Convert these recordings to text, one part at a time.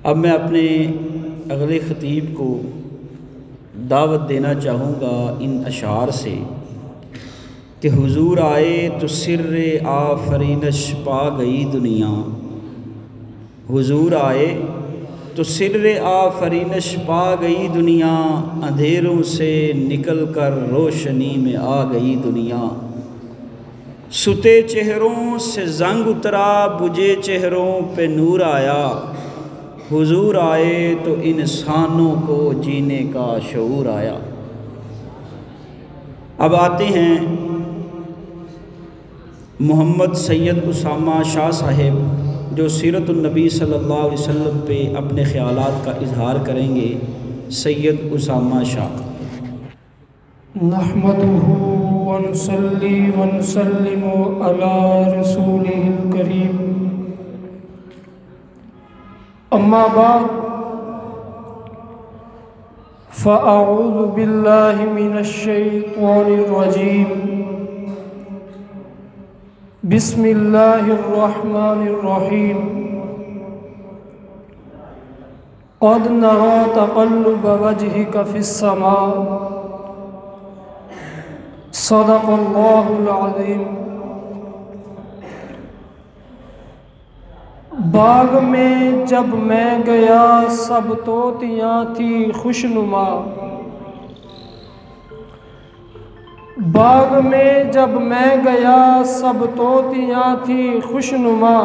अब मैं अपने अगले ख़तीब को दावत देना चाहूँगा इन अशार से कि हुजूर आए तो सिर्रे आफरीनश पा गई दुनिया। हुजूर आए तो सिर्रे आफरीनश पा गई दुनिया, अंधेरों से निकल कर रोशनी में आ गई दुनिया। सुते चेहरों से जंग उतरा, बुझे चेहरों पे नूर आया। हुजूर आए तो इंसानों को जीने का शऊर आया। अब आते हैं मोहम्मद सैयद उसामा शाह साहिब जो सीरतुन नबी सल्लल्लाहु अलैहि वसल्लम पे अपने ख़यालात का इजहार करेंगे। सैयद उसामा शाह। नहमदुहु व नुसल्ली व नुसल्लिमु अला रसूलिहिल करीम, अम्मा बाद, फ़अऊज़ु बिल्लाहि मिनश शैतानिर रजीम, बिस्मिल्लाहिर रहमानिर रहीम। क़द नरा तक़ल्लुब वजहिका फ़िस्समा, सदक़ल्लाहुल अज़ीम। बाग में जब मैं गया सब तोतियाँ थी खुशनुमा। बाग में जब मैं गया सब तोतियाँ थी खुशनुमा।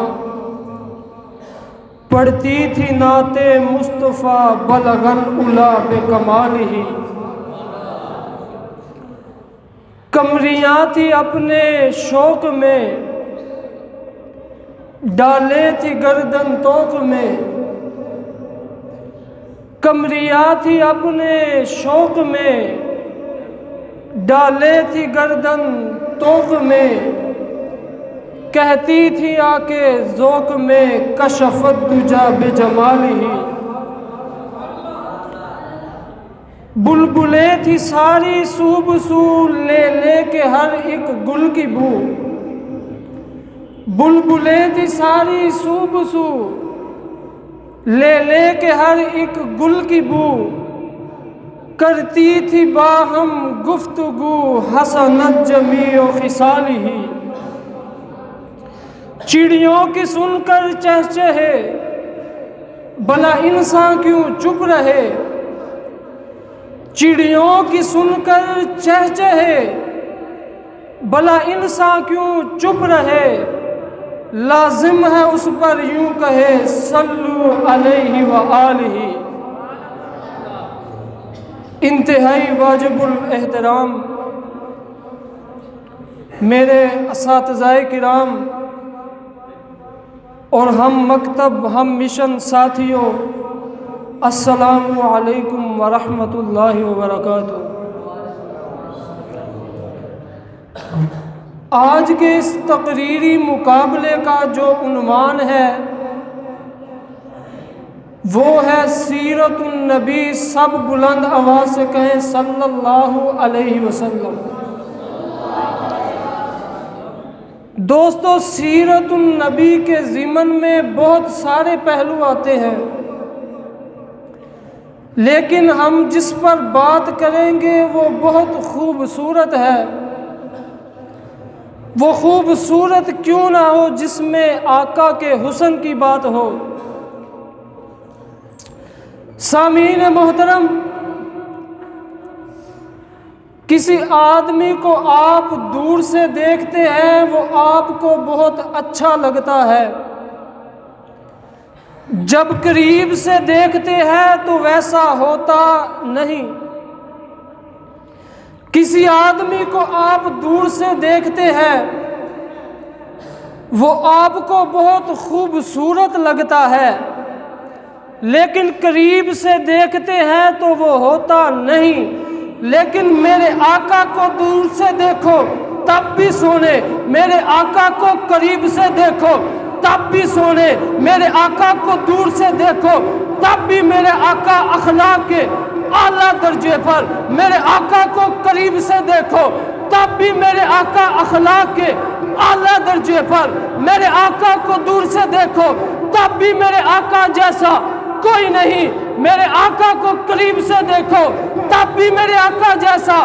पढ़ती थी नाते मुस्तफ़ा बलगल उला बेकमालिही। कमरियाँ थी अपने शौक में, डाले थी गर्दन तोक में। कमरियाँ थी अपने शौक में, डाले थी गर्दन तोक में। कहती थी आके ज़ौक़ में कशफ़त दुजा बेजमालिही। बुलबुलें थी सारी सूब सू, ले ले के हर एक गुल की बू। बुलबुलें थी सारी सूब सू, ले ले के हर एक गुल की बू। करती थी बाहम गुफ्तगू हसनत जमीओ खिसालिही। चिड़ियों की सुनकर चहचहे, भला इंसान क्यों चुप रहे। चिड़ियों की सुनकर चहचहे, भला इंसान क्यों चुप रहे। लाजिम है उस पर यूं कहे सल्लु अलैहि व आलिही। इंतहाई वाजिबुल एहतराम मेरे असातिज़ाए किराम और हम मकतब हम मिशन साथियों, अस्सलामु अलैकुम व रहमतुल्लाहि व बरकातुहू। आज के इस तकरीरी मुकाबले का जो उन्वान है वो है सीरतुन नबी। सब बुलंद आवाज़ से कहें सल्लल्लाहु अलैहि वसल्लम। दोस्तों, सीरतुन नबी के ज़िमन में बहुत सारे पहलू आते हैं, लेकिन हम जिस पर बात करेंगे वो बहुत खूबसूरत है। वो खूबसूरत क्यों ना हो जिसमें आका के हुस्न की बात हो। सामीन मोहतरम, किसी आदमी को आप दूर से देखते हैं, वो आपको बहुत अच्छा लगता है। जब करीब से देखते हैं तो वैसा होता नहीं। किसी आदमी को आप दूर से देखते हैं, वो आपको बहुत खूबसूरत लगता है, लेकिन करीब से देखते हैं तो वो होता नहीं। लेकिन मेरे आका को दूर से देखो तब भी सोने, मेरे आका को करीब से देखो तब भी सोने, मेरे आका को दूर से देखो तब भी मेरे आका अखलाक के आला दर्जे पर, मेरे आका को करीब से देखो तब भी मेरे आका अखलाक के आला दर्जे पर, मेरे आका को दूर से देखो तब भी मेरे आका जैसा कोई नहीं। मेरे आका को करीब से देखो, तब भी मेरे आका जैसा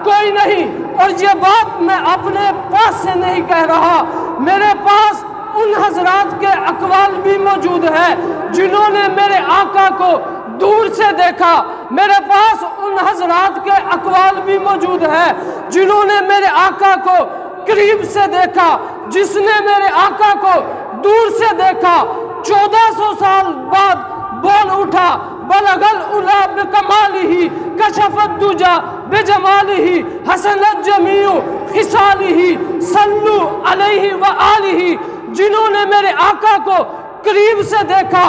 कोई नहीं। और ये बात मैं अपने पास से नहीं कह रहा, मेरे पास उन हजरात के अकवाल भी मौजूद है जिन्होंने मेरे आका को दूर से देखा। मेरे पास उन हजरात के अकवाल भी मौजूद है जिन्होंने मेरे आका को करीब से देखा। जिसने मेरे आका को दूर से देखा 1400 साल बाद बोल उठा, बलगल उला बिकमालिही कशफत दुजा बिजमालिही हसनत जमीउ खिसालिही सल्लु अलैहि व आलिही। जिन्होंने मेरे आका को करीब से देखा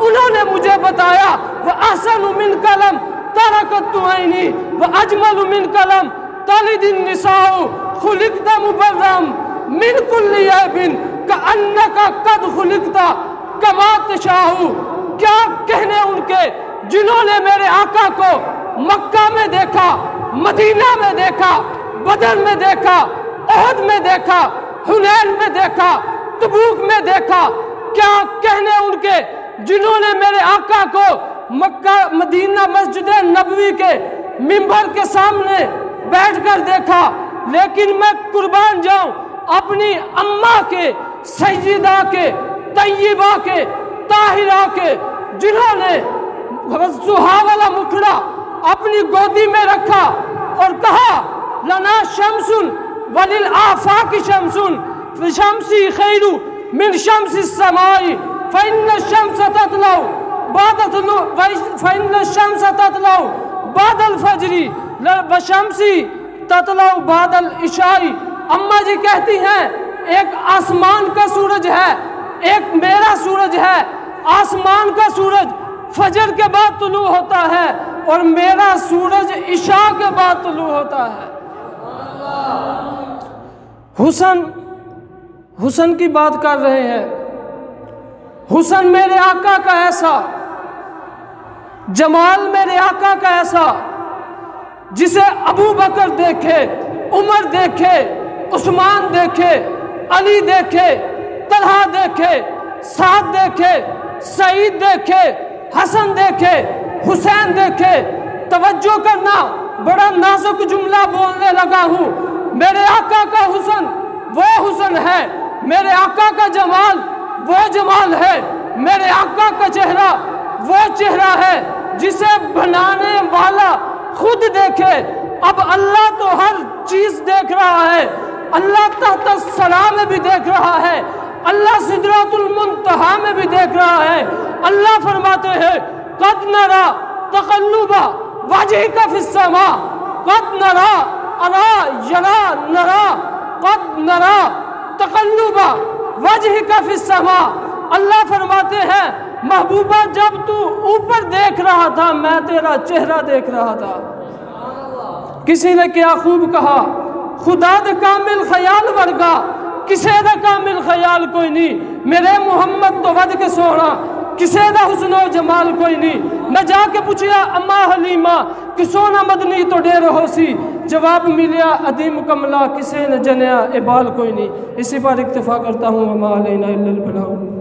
उन्होंने मुझे बताया व अहसनु मिन कलम तरकत ऐनी व अजमलु मिन कलम तलिदिन निसाउ खुलिकता मुबर्रम मिन कुल्ली ऐबिन कअन्नका कद खुलिकता कमा तशाउ। क्या कहने उनके जिन्होंने मेरे आका को मक्का में देखा, मदीना में देखा, बदर में देखा, ओहद में देखा, हुनैन में देखा, तबूक में देखा। क्या कहने उनके जिन्होंने मेरे आका को मक्का मदीना मस्जिद नबवी के मिंबर के सामने बैठकर देखा। लेकिन मैं कुर्बान जाऊं अपनी अम्मा के, सैयदा के, तैयबा के, ताहिरा के, जिन्होंने सुहावला मुखड़ा अपनी गोदी में रखा और कहा लना शमसुन वलिल आफाकी शमसुन शमसी खैरु मिन शमसी समाई फइन्न शम्स ततलौ बादल फजरी व शमसी ततलौ बादल इशाई। अम्मा जी कहती हैं एक आसमान का सूरज है, एक मेरा सूरज है। आसमान का सूरज फजर के बाद तुलू होता है और मेरा सूरज इशा के बाद तुलू होता है। हुस्न की बात कर रहे हैं। हुस्न मेरे आका का ऐसा, जमाल मेरे आका का ऐसा जिसे अबू बकर देखे, उमर देखे, उस्मान देखे, अली देखे, तलहा देखे, साद देखे, सईद देखे, हसन देखे, हुसैन देखे। तवज्जो करना, बड़ा नाजुक जुमला बोलने लगा हूँ। मेरे आका का हुस्न वो हुस्न है, मेरे आका का जमाल वो जमाल है, मेरे आका का चेहरा वो चेहरा है जिसे बनाने वाला खुद देखे। अब अल्लाह तो हर चीज देख रहा है, अल्लाह तहत सरा में भी देख रहा है, अल्लाह सिदरातुल मुंतहा में भी देख रहा है। अल्लाह फरमाते हैं कद नरा तक़ल्लुबा वजहिका फिस समा, कद नरा अरा यरा नरा, कद नरा तक़ल्लुबा वजहिका फिस समा। अल्लाह फरमाते हैं महबूबा जब तू ऊपर देख रहा था मैं तेरा चेहरा देख रहा था। किसी ने क्या खूब कहा, खुदा दे कामिल ख्याल वर्गा किसे दा कामिल ख्याल कोई नहीं। मेरे मुहम्मद तो वध के सोना किसे दा हुस्नो जमाल कोई नहीं। मैं जाके पूछिया अम्मा हलीमा कि सोना मदनी तो डेर होसी, जवाब मिलिया अदीम कमला किसे न जनिया इबाल कोई नहीं। इसी पर इक्तफा करता हूँ। अमा अलैना इल्लल बलाग।